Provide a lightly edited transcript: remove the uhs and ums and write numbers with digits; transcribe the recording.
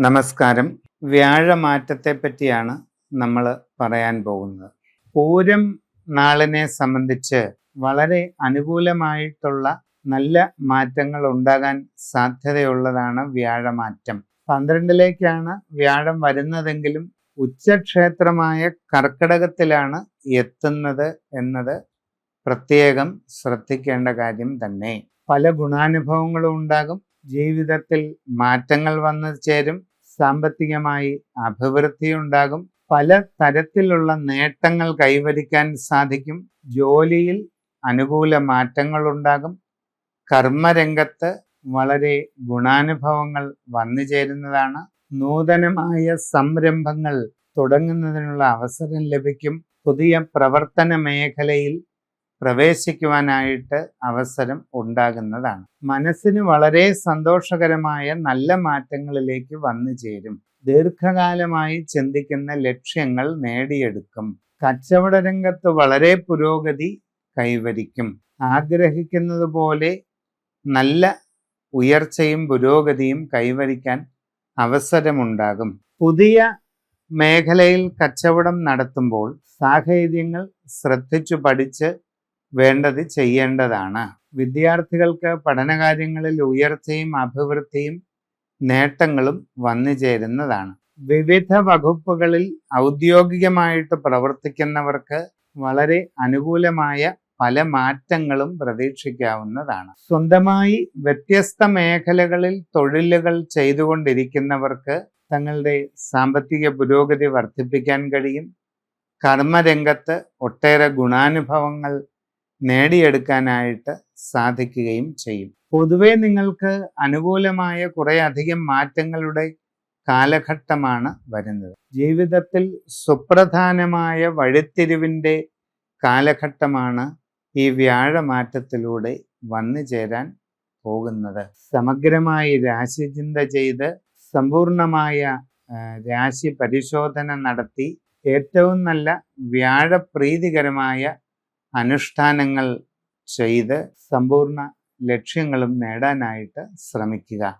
നമസ്കാരം. വ്യാഴമാറ്റത്തെ പറ്റിയാണ് നമ്മൾ പറയാൻ പോകുന്നത്. പൂരം നാളിനെ സംബന്ധിച്ച് വളരെ അനുകൂലമായിട്ടുള്ള നല്ല മാറ്റങ്ങൾ ഉണ്ടാകാൻ സാധ്യതയുള്ളതാണ് വ്യാഴമാറ്റം. 12ലേക്കാണ് വ്യാഴം വരുന്നതെങ്കിലും ഉച്ചക്ഷേത്രമായ കർക്കിടകത്തിലാണ് എത്തുന്നത് എന്നത് പ്രത്യേകം ശ്രദ്ധിക്കേണ്ട കാര്യം തന്നെ. പല ഗുണാനുഭവങ്ങളും ഉണ്ടാകും. ജീവിതത്തിൽ മാറ്റങ്ങൾ വന്നു ചേരും. സാമ്പത്തികമായി അഭിവൃദ്ധി ഉണ്ടാകും. പല തരത്തിലുള്ള നേട്ടങ്ങൾ കൈവരിക്കാൻ സാധിക്കും. ജോലിയിൽ അനുകൂല മാറ്റങ്ങൾ ഉണ്ടാകും. കർമ്മരംഗത്ത് വളരെ ഗുണാനുഭവങ്ങൾ വന്നു ചേരുന്നതാണ്. നൂതനമായ സംരംഭങ്ങൾ തുടങ്ങുന്നതിനുള്ള അവസരം ലഭിക്കും. പുതിയ പ്രവർത്തന മേഖലയിൽ പ്രവേശിക്കുവാനായിട്ട് അവസരം ഉണ്ടാകുന്നതാണ്. മനസ്സിന് വളരെ സന്തോഷകരമായ നല്ല മാറ്റങ്ങളിലേക്ക് വന്നു ചേരും. ദീർഘകാലമായി ചിന്തിക്കുന്ന ലക്ഷ്യങ്ങൾ നേടിയെടുക്കും. കച്ചവട രംഗത്ത് വളരെ പുരോഗതി കൈവരിക്കും. ആഗ്രഹിക്കുന്നത് പോലെ നല്ല ഉയർച്ചയും പുരോഗതിയും കൈവരിക്കാൻ അവസരമുണ്ടാകും. പുതിയ മേഖലയിൽ കച്ചവടം നടത്തുമ്പോൾ സാഹചര്യങ്ങൾ ശ്രദ്ധിച്ചു പഠിച്ച് വേണ്ടത് ചെയ്യേണ്ടതാണ്. വിദ്യാർത്ഥികൾക്ക് പഠനകാര്യങ്ങളിൽ ഉയർച്ചയും അഭിവൃദ്ധിയും നേട്ടങ്ങളും വന്നു ചേരുന്നതാണ്. വിവിധ വകുപ്പുകളിൽ ഔദ്യോഗികമായിട്ട് പ്രവർത്തിക്കുന്നവർക്ക് വളരെ അനുകൂലമായ പല മാറ്റങ്ങളും പ്രതീക്ഷിക്കാവുന്നതാണ്. സ്വന്തമായി വ്യത്യസ്ത മേഖലകളിൽ തൊഴിലുകൾ ചെയ്തുകൊണ്ടിരിക്കുന്നവർക്ക് തങ്ങളുടെ സാമ്പത്തിക പുരോഗതി വർദ്ധിപ്പിക്കാൻ കഴിയും. കർമ്മരംഗത്ത് ഒട്ടേറെ ഗുണാനുഭവങ്ങൾ നേടിയെടുക്കാനായിട്ട് സാധിക്കുകയും ചെയ്യും. പൊതുവെ നിങ്ങൾക്ക് അനുകൂലമായ കുറേ അധികം മാറ്റങ്ങളുടെ കാലഘട്ടമാണ് വരുന്നത്. ജീവിതത്തിൽ സുപ്രധാനമായ വഴിത്തിരിവിൻ്റെ കാലഘട്ടമാണ് ഈ വ്യാഴമാറ്റത്തിലൂടെ വന്നു ചേരാൻ പോകുന്നത്. സമഗ്രമായി രാശിചിന്ത ചെയ്ത് സമ്പൂർണമായ രാശി പരിശോധന നടത്തി ഏറ്റവും നല്ല വ്യാഴപ്രീതികരമായ അനുഷ്ഠാനങ്ങൾ ചെയ്ത് സമ്പൂർണ്ണ ലക്ഷ്യങ്ങളും നേടാനായിട്ട് ശ്രമിക്കുക.